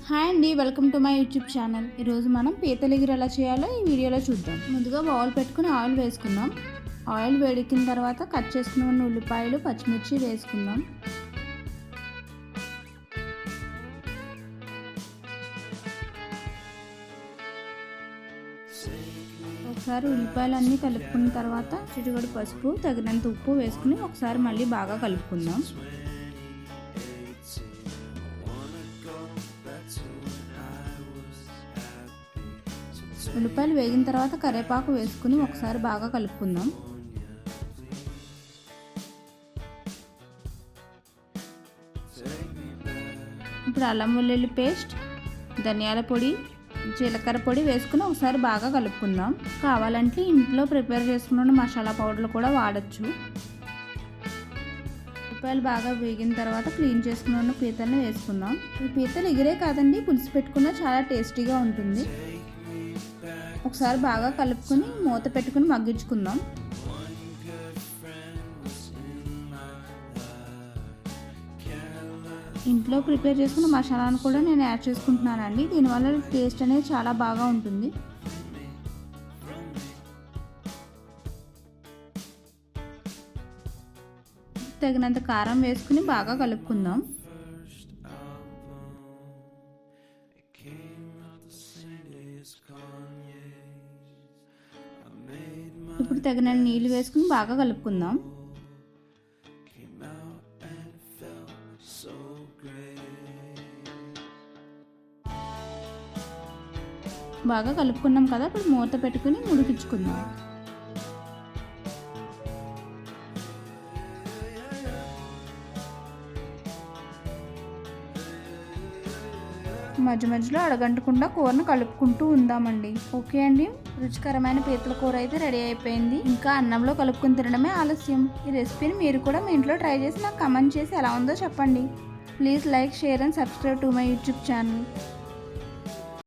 Hi అండి, welcome to my YouTube channel. ఈరోజు మనం పీతల ఎగురు ఎలా చేయాలో ఈ వీడియోలో చూద్దాం. ముందుగా బౌల్ పెట్టుకుని ఆయిల్ వేసుకుందాం. ఆయిల్ వేడెక్కిన తర్వాత కట్ చేసుకున్న ఉల్లిపాయలు, పచ్చిమిర్చి వేసుకుందాం. ఒకసారి ఉల్లిపాయలు అన్నీ కలుపుకున్న తర్వాత చిటికెడు పసుపు, తగినంత ఉప్పు వేసుకుని ఒకసారి మళ్ళీ బాగా కలుపుకుందాం. ఉల్లిపాయలు వేగిన తర్వాత కరివేపాకు వేసుకుని ఒకసారి బాగా కలుపుకుందాం. ఇప్పుడు అల్లం వెల్లుల్లి పేస్ట్, ధనియాల పొడి, జీలకర్ర పొడి వేసుకుని ఒకసారి బాగా కలుపుకుందాం. కావాలంటే ఇంట్లో ప్రిపేర్ చేసుకున్న మసాలా పౌడర్లు కూడా వాడచ్చు. ఉల్లిపాయలు బాగా వేగిన తర్వాత క్లీన్ చేసుకున్న పీతల్ని వేసుకుందాం. ఈ పీతలు ఎగిరే కాదండి, పులుసు పెట్టుకున్నా చాలా టేస్టీగా ఉంటుంది. ఒకసారి బాగా కలుపుకొని మూత పెట్టుకుని మగ్గించుకుందాం. ఇంట్లో ప్రిపేర్ చేసుకున్న మసాలాను కూడా నేను యాడ్ చేసుకుంటున్నానండి. దీనివల్ల టేస్ట్ అనేది చాలా బాగా ఉంటుంది. తగినంత కారం వేసుకుని బాగా కలుపుకుందాం. ఇప్పుడు తగిన నీళ్ళు వేసుకుని బాగా కలుపుకుందాం. బాగా కలుపుకున్నాం కదా, ఇప్పుడు మూత పెట్టుకుని ఉడికించుకుందాం. మధ్య మధ్యలో అడగంటకుండా కూరను కలుపుకుంటూ ఉందామండి. ఓకే అండి, రుచికరమైన పీతల కూర అయితే రెడీ అయిపోయింది. ఇంకా అన్నంలో కలుపుకుని తినడమే ఆలస్యం. ఈ రెసిపీని మీరు కూడా మీ ఇంట్లో ట్రై చేసి నాకు కమెంట్ చేసి ఎలా ఉందో చెప్పండి. Please like, share and subscribe to my YouTube channel.